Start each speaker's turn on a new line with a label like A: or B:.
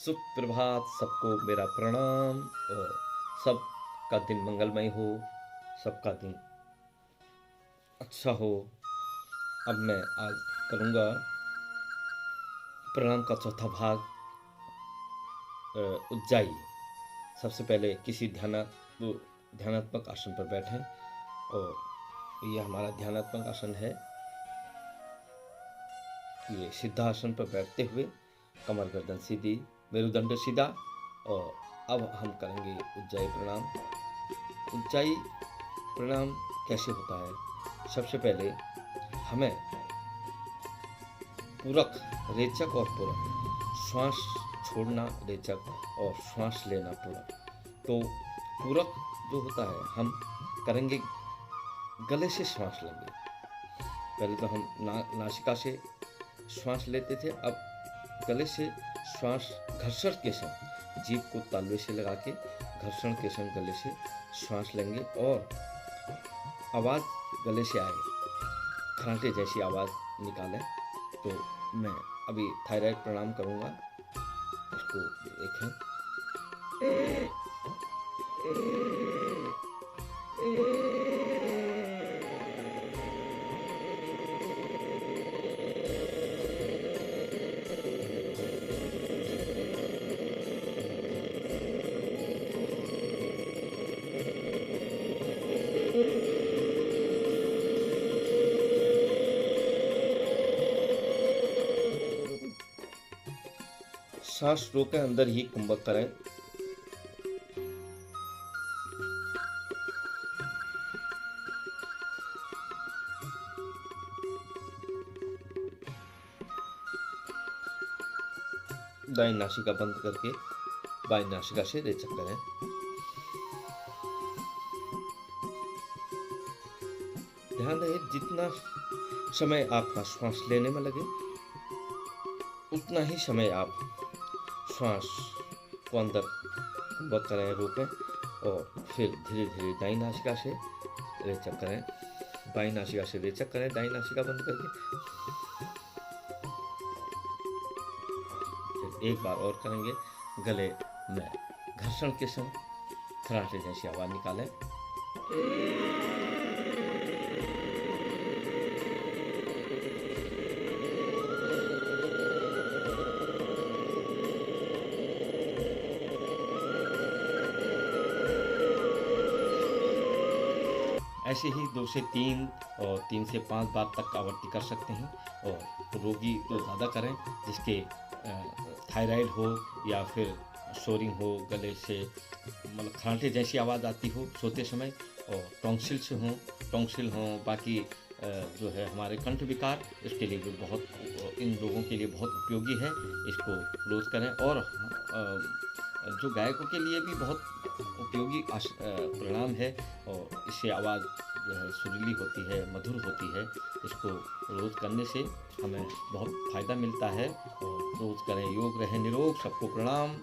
A: सुप्रभात, सबको मेरा प्रणाम और सबका दिन मंगलमय हो, सबका दिन अच्छा हो। अब मैं आज करूँगा प्रणाम का चौथा भाग, उज्जाई। सबसे पहले किसी ध्यानात्मक आसन पर बैठें और ये हमारा ध्यानात्मक आसन है। ये सिद्धासन पर बैठते हुए कमर गर्दन सीधी, मेरुदंड सीधा। और अब हम करेंगे उज्जाई प्रणाम। उज्जाई प्रणाम कैसे होता है? सबसे पहले हमें पूरक, रेचक और पूरक, श्वास छोड़ना रेचक और श्वास लेना पूरक। तो पूरक जो होता है हम करेंगे, गले से श्वास लेंगे। पहले तो हम नासिका से श्वास लेते थे, अब गले से श्वास घर्षण के संग, जीभ को तालवे से लगा के घर्षण के संग गले से श्वास लेंगे और आवाज़ गले से आए, खराटे जैसी आवाज़ निकालें। तो मैं अभी थायराइड प्रणाम करूँगा, इसको देखें। सांस रोकें, अंदर ही कुंभक करें। दाईं नासिका बंद करके बाईं नासिका से रेचक करें। ध्यान रहे, जितना समय आपका श्वास लेने में लगे उतना ही समय आप श्वास को अंदर कुंभक करें, रोकें और फिर धीरे धीरे दाईं नासिका से रेचक करें। बाईं नासिका से रेचक करें, दाईं नासिका बंद करके। फिर एक बार और करेंगे, गले में घर्षण के संग खराटे जैसी आवाज़ निकालें। ऐसे ही 2 से 3 और 3 से 5 बार तक आवृत्ति कर सकते हैं। और रोगी तो ज़्यादा करें, जिसके थायराइड हो या फिर शोरिंग हो, गले से मतलब खराटे जैसी आवाज़ आती हो सोते समय, और टॉन्सिल हों, बाकी जो है हमारे कंठ विकार, इसके लिए भी बहुत, इन लोगों के लिए बहुत उपयोगी है। इसको रोज़ करें। और जो गायकों के लिए भी बहुत उपयोगी प्रणाम है, और इससे आवाज़ जो है सुरीली होती है, मधुर होती है। इसको रोज़ करने से हमें बहुत फ़ायदा मिलता है, और रोज़ करें। योग रहे निरोग, सबको प्रणाम।